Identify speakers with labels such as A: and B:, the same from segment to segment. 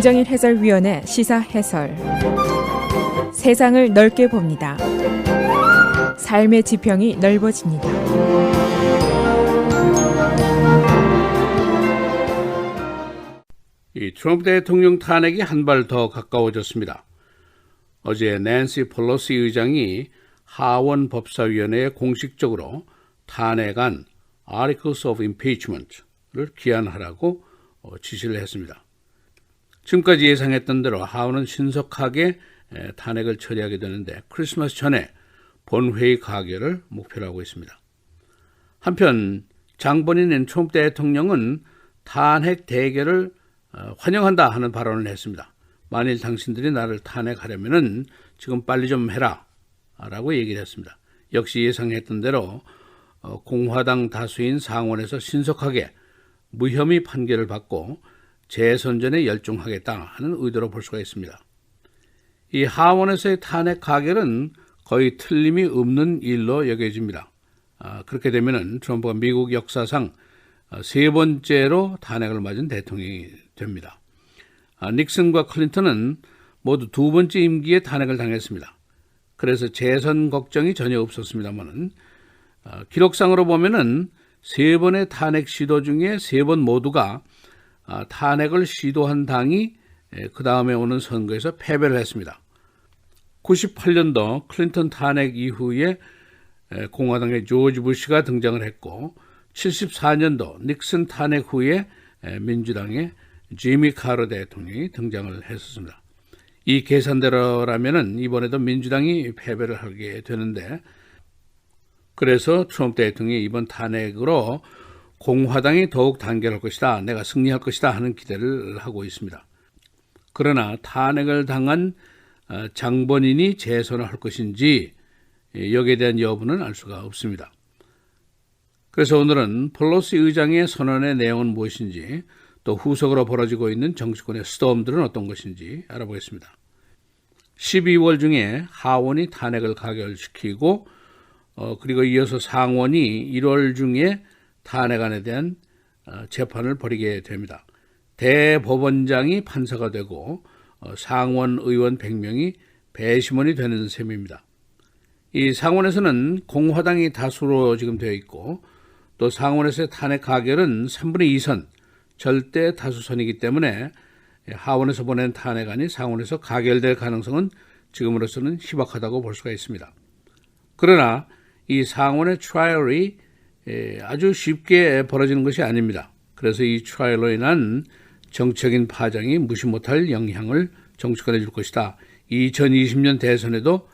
A: 김정일 해설위원의 시사 해설. 세상을 넓게 봅니다. 삶의 지평이 넓어집니다.
B: 이 트럼프 대통령 탄핵이 한 발 더 가까워졌습니다. 어제 낸시 펠로시 의장이 하원 법사위원회에 공식적으로 탄핵안 Articles of Impeachment를 기한하라고 지시를 했습니다. 지금까지 예상했던 대로 하원은 신속하게 탄핵을 처리하게 되는데 크리스마스 전에 본회의 가결을 목표로 하고 있습니다. 한편 장본인인 트럼프 대통령은 탄핵 대결을 환영한다 하는 발언을 했습니다. 만일 당신들이 나를 탄핵하려면은 지금 빨리 좀 해라 라고 얘기를 했습니다. 역시 예상했던 대로 공화당 다수인 상원에서 신속하게 무혐의 판결을 받고 재선전에 열중하겠다 하는 의도로 볼 수가 있습니다. 이 하원에서의 탄핵 가결은 거의 틀림이 없는 일로 여겨집니다. 그렇게 되면은 트럼프가 미국 역사상 세 번째로 탄핵을 맞은 대통령이 됩니다. 닉슨과 클린턴은 모두 두 번째 임기에 탄핵을 당했습니다. 그래서 재선 걱정이 전혀 없었습니다만은 기록상으로 보면은 세 번의 탄핵 시도 중에 세 번 모두가 탄핵을 시도한 당이 그 다음에 오는 선거에서 패배를 했습니다. 98년도 클린턴 탄핵 이후에 공화당의 조지 부시가 등장을 했고 74년도 닉슨 탄핵 후에 민주당의 지미 카터 대통령이 등장을 했었습니다. 이 계산대로라면은 이번에도 민주당이 패배를 하게 되는데 그래서 트럼프 대통령이 이번 탄핵으로 공화당이 더욱 단결할 것이다, 내가 승리할 것이다 하는 기대를 하고 있습니다. 그러나 탄핵을 당한 장본인이 재선을 할 것인지 여기에 대한 여부는 알 수가 없습니다. 그래서 오늘은 펠로시 의장의 선언의 내용은 무엇인지 또 후속으로 벌어지고 있는 정치권의 스톰들은 어떤 것인지 알아보겠습니다. 12월 중에 하원이 탄핵을 가결시키고 그리고 이어서 상원이 1월 중에 탄핵안에 대한 재판을 벌이게 됩니다. 대법원장이 판사가 되고 상원 의원 100명이 배심원이 되는 셈입니다. 이 상원에서는 공화당이 다수로 지금 되어 있고 또 상원에서의 탄핵 가결은 3분의 2선 절대 다수선이기 때문에 하원에서 보낸 탄핵안이 상원에서 가결될 가능성은 지금으로서는 희박하다고 볼 수가 있습니다. 그러나 이 상원의 트라이얼이 아주 쉽게 벌어지는 것이 아닙니다. 그래서 이 트라이얼로 인한 정치적인 파장이 무시 못할 영향을 정치권에 줄 것이다. 2020년 대선에도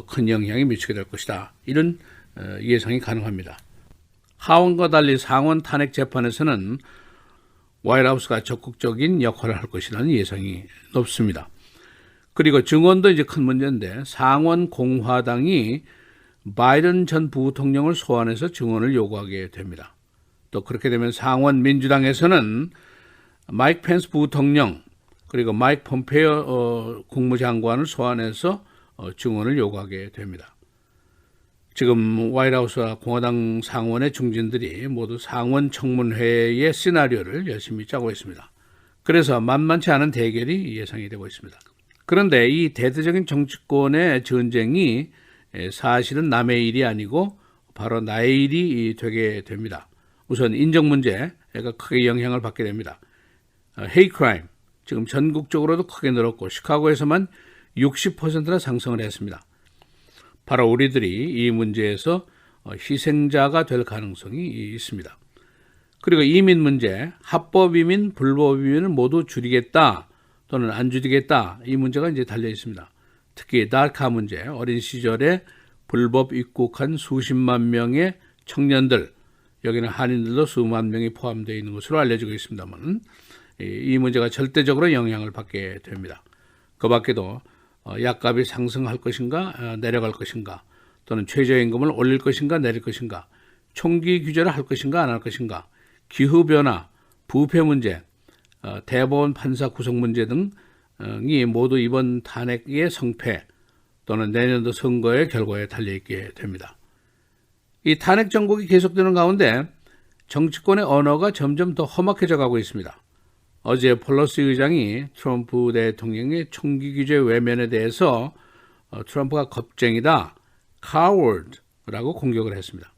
B: 큰 영향이 미치게 될 것이다. 이런 예상이 가능합니다. 하원과 달리 상원 탄핵 재판에서는 화이트하우스가 적극적인 역할을 할 것이라는 예상이 높습니다. 그리고 증언도 이제 큰 문제인데 상원 공화당이 바이든 전 부통령을 소환해서 증언을 요구하게 됩니다. 또 그렇게 되면 상원 민주당에서는 마이크 펜스 부통령 그리고 마이크 폼페이오 국무장관을 소환해서 증언을 요구하게 됩니다. 지금 화이트하우스와 공화당 상원의 중진들이 모두 상원 청문회의 시나리오를 열심히 짜고 있습니다. 그래서 만만치 않은 대결이 예상이 되고 있습니다. 그런데 이 대대적인 정치권의 전쟁이 사실은 남의 일이 아니고 바로 나의 일이 되게 됩니다. 우선 인정 문제가 크게 영향을 받게 됩니다. 헤이 크라임 지금 전국적으로도 크게 늘었고 시카고에서만 60%나 상승을 했습니다. 바로 우리들이 이 문제에서 희생자가 될 가능성이 있습니다. 그리고 이민 문제, 합법 이민, 불법 이민을 모두 줄이겠다 또는 안 줄이겠다 이 문제가 이제 달려 있습니다. 특히 다카 문제, 어린 시절에 불법 입국한 수십만 명의 청년들, 여기는 한인들도 수만 명이 포함되어 있는 것으로 알려지고 있습니다만 이 문제가 절대적으로 영향을 받게 됩니다. 그 밖에도 약값이 상승할 것인가 내려갈 것인가 또는 최저임금을 올릴 것인가 내릴 것인가 총기 규제를 할 것인가 안 할 것인가 기후변화, 부패 문제, 대법원 판사 구성 문제 등이 모두 이번 탄핵의 성패 또는 내년도 선거의 결과에 달려있게 됩니다. 이 탄핵 정국이 계속되는 가운데 정치권의 언어가 점점 더 험악해져 가고 있습니다. 어제 펠로시 의장이 트럼프 대통령의 총기 규제 외면에 대해서 트럼프가 겁쟁이다, coward라고 공격을 했습니다.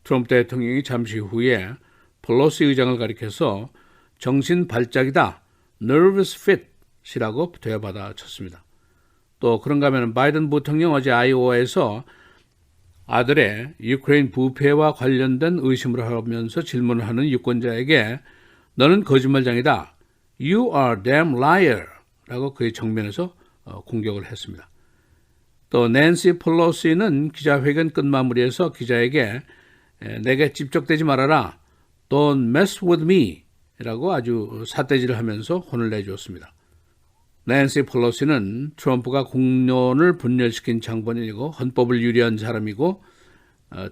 B: 트럼프 대통령이 잠시 후에 펠로시 의장을 가리켜서 정신 발작이다, nervous fit이라고 되받아쳤습니다. 또 그런가 하면 바이든 부통령 어제 아이오와에서 아들의 유크레인 부패와 관련된 의심을 하면서 질문을 하는 유권자에게 너는 거짓말장이다, you are damn liar 라고 그의 정면에서 공격을 했습니다. 또 낸시 펠로시는 기자회견 끝 마무리에서 기자에게 내게 집적대지 말아라, don't mess with me 라고 아주 삿대질을 하면서 혼을 내주었습니다. 낸시 펠로시는 트럼프가 국론을 분열시킨 장본인이고 헌법을 유리한 사람이고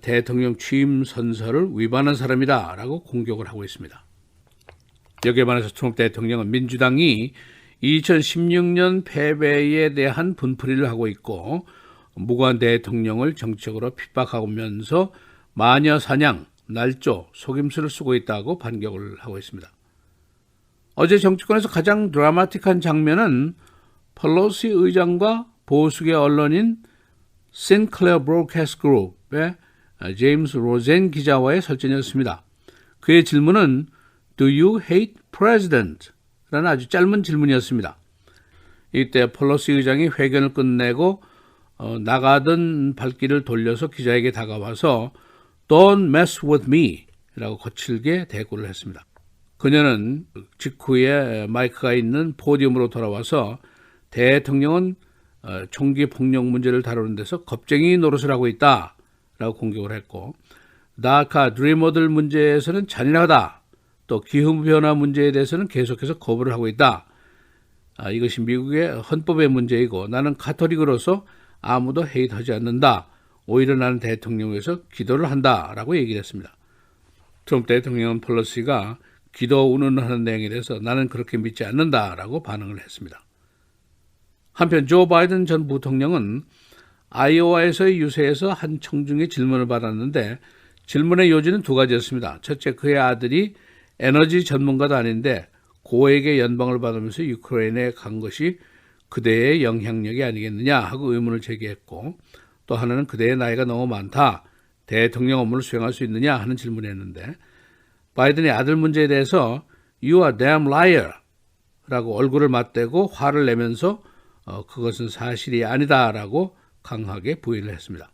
B: 대통령 취임 선서를 위반한 사람이다 라고 공격을 하고 있습니다. 여기에 반해서 트럼프 대통령은 민주당이 2016년 패배에 대한 분풀이를 하고 있고 무고한 대통령을 정치적으로 핍박하면서 마녀 사냥, 날조, 속임수를 쓰고 있다고 반격을 하고 있습니다. 어제 정치권에서 가장 드라마틱한 장면은 펠로시 의장과 보수계 언론인 Sinclair Broadcast Group의 제임스 로젠 기자와의 설전이었습니다. 그의 질문은 Do you hate president? 라는 아주 짧은 질문이었습니다. 이때 펠로시 의장이 회견을 끝내고 나가던 발길을 돌려서 기자에게 다가와서 Don't mess with me 라고 거칠게 대꾸를 했습니다. 그녀는 직후에 마이크가 있는 포디움으로 돌아와서 대통령은 총기 폭력 문제를 다루는 데서 겁쟁이 노릇을 하고 있다 라고 공격을 했고 다카 드리머들 문제에서는 잔인하다, 또 기후변화 문제에 대해서는 계속해서 거부를 하고 있다. 이것이 미국의 헌법의 문제이고 나는 가톨릭으로서 아무도 헤이트하지 않는다. 오히려 나는 대통령을 위해서 기도를 한다라고 얘기를 했습니다. 트럼프 대통령은 펠로시가 기도 운운하는 내용에 대해서 나는 그렇게 믿지 않는다라고 반응을 했습니다. 한편 조 바이든 전 부통령은 아이오와에서의 유세에서 한 청중의 질문을 받았는데 질문의 요지는 두 가지였습니다. 첫째, 그의 아들이 에너지 전문가도 아닌데 고액의 연방을 받으면서 유크레인에 간 것이 그대의 영향력이 아니겠느냐 하고 의문을 제기했고 또 하나는 그대의 나이가 너무 많다, 대통령 업무를 수행할 수 있느냐 하는 질문이었는데 바이든의 아들 문제에 대해서 You are damn liar 라고 얼굴을 맞대고 화를 내면서 그것은 사실이 아니다라고 강하게 부인을 했습니다.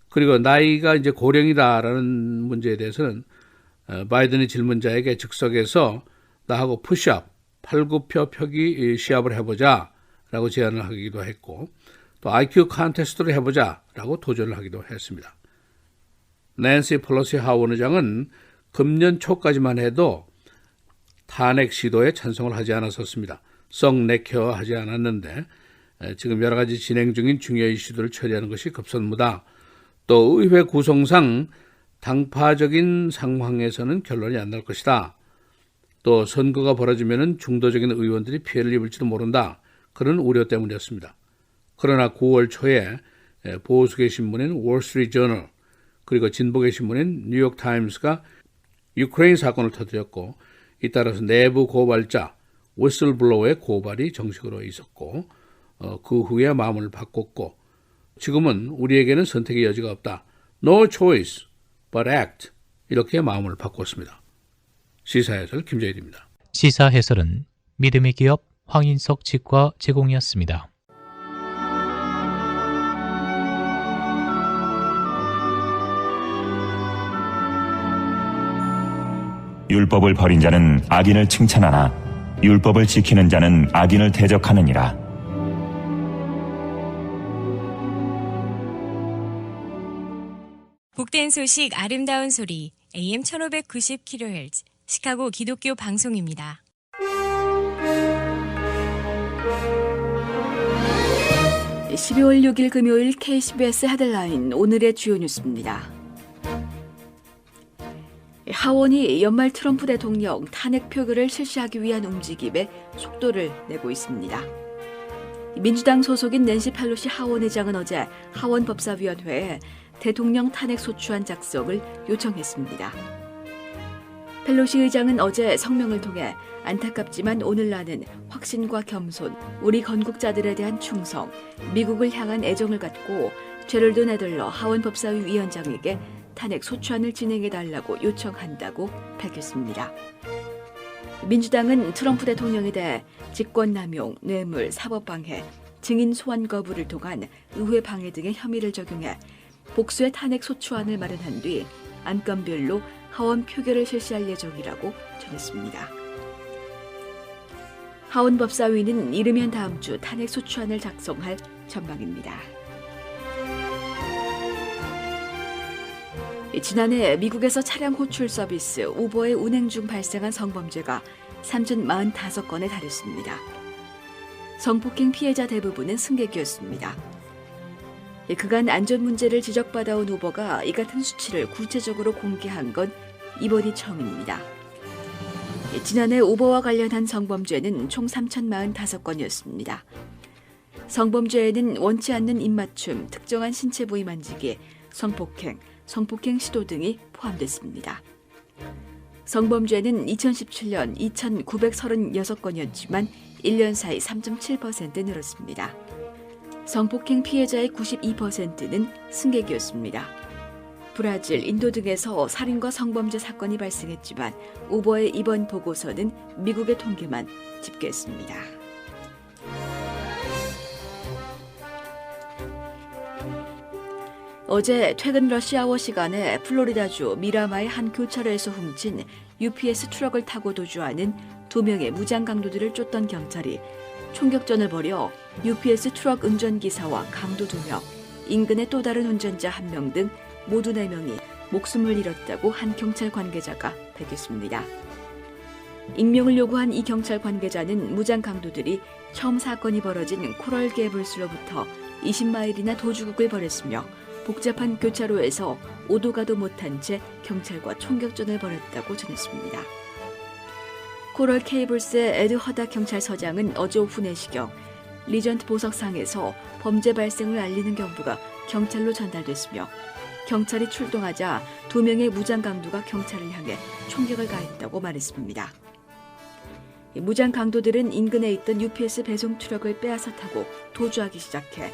B: 그리고 나이가 이제 고령이다라는 문제에 대해서는 바이든의 질문자에게 즉석에서 나하고 푸시업, 팔굽혀 펴기 시합을 해보자 라고 제안을 하기도 했고 또 IQ 컨테스트를 해보자 라고 도전을 하기도 했습니다. 낸시 펠로시 하원 의장은 금년 초까지만 해도 탄핵 시도에 찬성을 하지 않았었습니다. 썩 내켜하지 않았는데 지금 여러 가지 진행 중인 중요 이슈들을 처리하는 것이 급선무다. 또 의회 구성상 당파적인 상황에서는 결론이 안 날 것이다. 또 선거가 벌어지면 중도적인 의원들이 피해를 입을지도 모른다. 그런 우려 때문이었습니다. 그러나 9월 초에 보수계 신문인 월스트리트저널 그리고 진보계 신문인 뉴욕타임스가 유크레인 사건을 터뜨렸고 잇따라서 내부 고발자 위슬블로우의 고발이 정식으로 있었고 그 후에 마음을 바꿨고 지금은 우리에게는 선택의 여지가 없다. No choice but act. 이렇게 마음을 바꿨습니다. 시사해설 김재일입니다.
C: 시사해설은 믿음의 기업 황인석 치과 제공이었습니다.
D: 율법을 버린 자는 악인을 칭찬하나 율법을 지키는 자는 악인을 대적하느니라.
E: 복된 소식 아름다운 소리 AM 1590kHz 시카고 기독교 방송입니다.
F: 네, 12월 6일 금요일 KCBS 헤드라인 오늘의 주요 뉴스입니다. 하원이 연말 트럼프 대통령 탄핵 표결을 실시하기 위한 움직임에 속도를 내고 있습니다. 민주당 소속인 낸시 펠로시 하원 의장은 어제 하원 법사위원회에 대통령 탄핵 소추안 작성을 요청했습니다. 펠로시 의장은 어제 성명을 통해 안타깝지만 오늘 나는 확신과 겸손, 우리 건국자들에 대한 충성, 미국을 향한 애정을 갖고 제럴드 네들러 하원 법사위 위원장에게 탄핵 소추안을 진행해달라고 요청한다고 밝혔습니다. 민주당은 트럼프 대통령에 대해 직권남용, 뇌물, 사법방해, 증인 소환 거부를 통한 의회 방해 등의 혐의를 적용해 복수의 탄핵 소추안을 마련한 뒤 안건별로 하원 표결을 실시할 예정이라고 전했습니다. 하원 법사위는 이르면 다음 주 탄핵 소추안을 작성할 전망입니다. 지난해 미국에서 차량 호출 서비스 우버의 운행 중 발생한 성범죄가 3,045건에 달했습니다. 성폭행 피해자 대부분은 승객이었습니다. 그간 안전 문제를 지적받아온 우버가 이 같은 수치를 구체적으로 공개한 건 이번이 처음입니다. 지난해 우버와 관련한 성범죄는 총 3,045건이었습니다. 성범죄에는 원치 않는 입맞춤, 특정한 신체 부위 만지기, 성폭행, 성폭행 시도 등이 포함됐습니다. 성범죄는 2017년 2,936건이었지만 1년 사이 3.7% 늘었습니다. 성폭행 피해자의 92%는 승객이었습니다. 브라질, 인도 등에서 살인과 성범죄 사건이 발생했지만 우버의 이번 보고서는 미국의 통계만 집계했습니다. 어제 퇴근 러시아워 시간에 플로리다주 미라마의 한 교차로에서 훔친 UPS 트럭을 타고 도주하는 2명의 무장 강도들을 쫓던 경찰이 총격전을 벌여 UPS 트럭 운전기사와 강도 2명, 인근의 또 다른 운전자 1명 등 모두 4명이 목숨을 잃었다고 한 경찰 관계자가 밝혔습니다. 익명을 요구한 이 경찰 관계자는 무장 강도들이 처음 사건이 벌어진 코럴 게이블스로부터 20마일이나 도주국을 벌였으며 복잡한 교차로에서 오도 가도 못한 채 경찰과 총격전을 벌였다고 전했습니다. 코럴 케이블스의 에드 허다 경찰서장은 어제 오후 4시경 리전트 보석상에서 범죄 발생을 알리는 경보가 경찰로 전달됐으며 경찰이 출동하자 2명의 무장 강도가 경찰을 향해 총격을 가했다고 말했습니다. 무장 강도들은 인근에 있던 UPS 배송 트럭을 빼앗아 타고 도주하기 시작해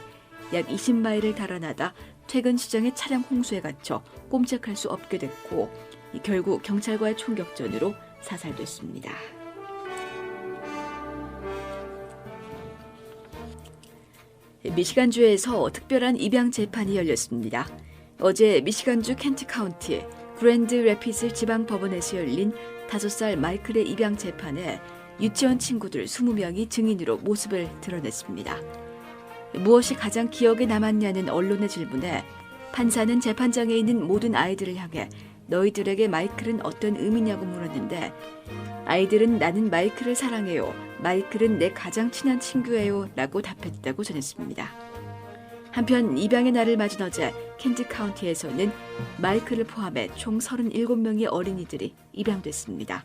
F: 약 20마일을 달아나다 퇴근 시장의 차량 홍수에 갇혀 꼼짝할 수 없게 됐고 결국 경찰과의 총격전으로 사살됐습니다. 미시간주에서 특별한 입양 재판이 열렸습니다. 어제 미시간주 켄트 카운티 그랜드 래피드 지방법원에서 열린 5살 마이클의 입양 재판에 유치원 친구들 20명이 증인으로 모습을 드러냈습니다. 무엇이 가장 기억에 남았냐는 언론의 질문에 판사는 재판장에 있는 모든 아이들을 향해 너희들에게 마이클은 어떤 의미냐고 물었는데 아이들은 나는 마이클을 사랑해요. 마이클은 내 가장 친한 친구예요. 라고 답했다고 전했습니다. 한편 입양의 날을 맞은 어제 켄트 카운티에서는 마이클을 포함해 총 37명의 어린이들이 입양됐습니다.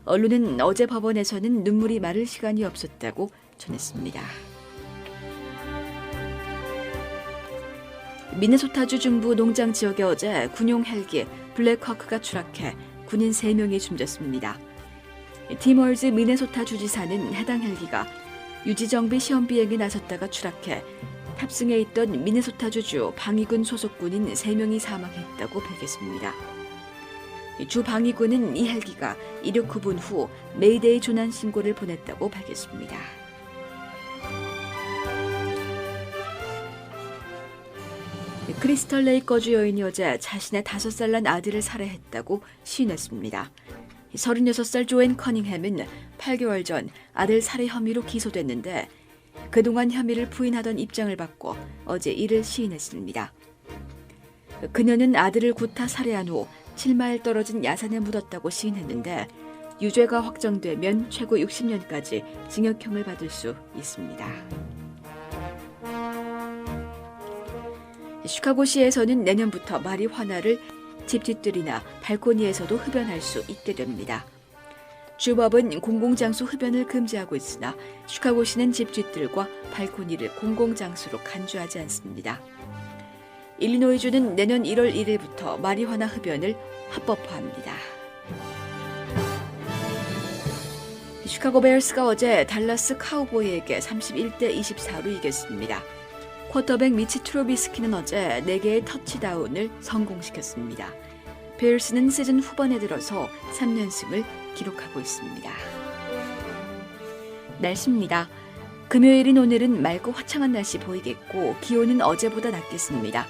F: 언론은 어제 법원에서는 눈물이 마를 시간이 없었다고 전했습니다. 미네소타주 중부 농장 지역에 어제 군용 헬기 블랙허크가 추락해 군인 3명이 숨졌습니다. 팀 월즈 미네소타 주지사는 해당 헬기가 유지정비 시험 비행에 나섰다가 추락해 탑승해 있던 미네소타주주 방위군 소속 군인 3명이 사망했다고 밝혔습니다. 주 방위군은 이 헬기가 이륙 9분 후 메이데이 조난 신고를 보냈다고 밝혔습니다. 크리스털 레이 거주 여인이 어제 자신의 5살 난 아들을 살해했다고 시인했습니다. 36살 조앤 커닝햄은 8개월 전 아들 살해 혐의로 기소됐는데 그동안 혐의를 부인하던 입장을 바꿔 어제 이를 시인했습니다. 그녀는 아들을 구타 살해한 후 7마일 떨어진 야산에 묻었다고 시인했는데 유죄가 확정되면 최고 60년까지 징역형을 받을 수 있습니다. 시카고시에서는 내년부터 마리화나를 집 뒷뜰이나 발코니에서도 흡연할 수 있게 됩니다. 주법은 공공장소 흡연을 금지하고 있으나 시카고시는 집 뒷뜰과 발코니를 공공장소로 간주하지 않습니다. 일리노이주는 내년 1월 1일부터 마리화나 흡연을 합법화합니다. 시카고 베어스가 어제 달라스 카우보이에게 31대 24로 이겼습니다. 쿼터백 미치 트로비스키는 어제 4개의 터치다운을 성공시켰습니다. 베어스는 시즌 후반에 들어서 3연승을 기록하고 있습니다. 날씨입니다. 금요일인 오늘은 맑고 화창한 날씨 보이겠고 기온은 어제보다 낮겠습니다.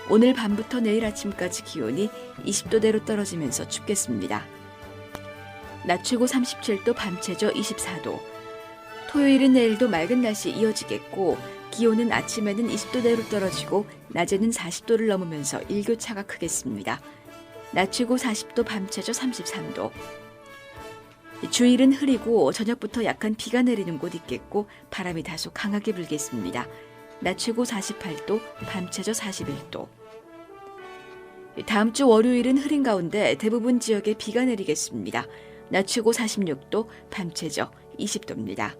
F: 오늘 밤부터 내일 아침까지 기온이 20도대로 떨어지면서 춥겠습니다. 낮 최고 37도, 밤 최저 24도. 토요일은 내일도 맑은 날씨 이어지겠고 기온은 아침에는 20도대로 떨어지고 낮에는 40도를 넘으면서 일교차가 크겠습니다. 낮 최고 40도, 밤 최저 33도. 주일은 흐리고 저녁부터 약간 비가 내리는 곳 있겠고 바람이 다소 강하게 불겠습니다. 낮 최고 48도, 밤 최저 41도. 다음 주 월요일은 흐린 가운데 대부분 지역에 비가 내리겠습니다. 낮 최고 46도, 밤 최저 20도입니다.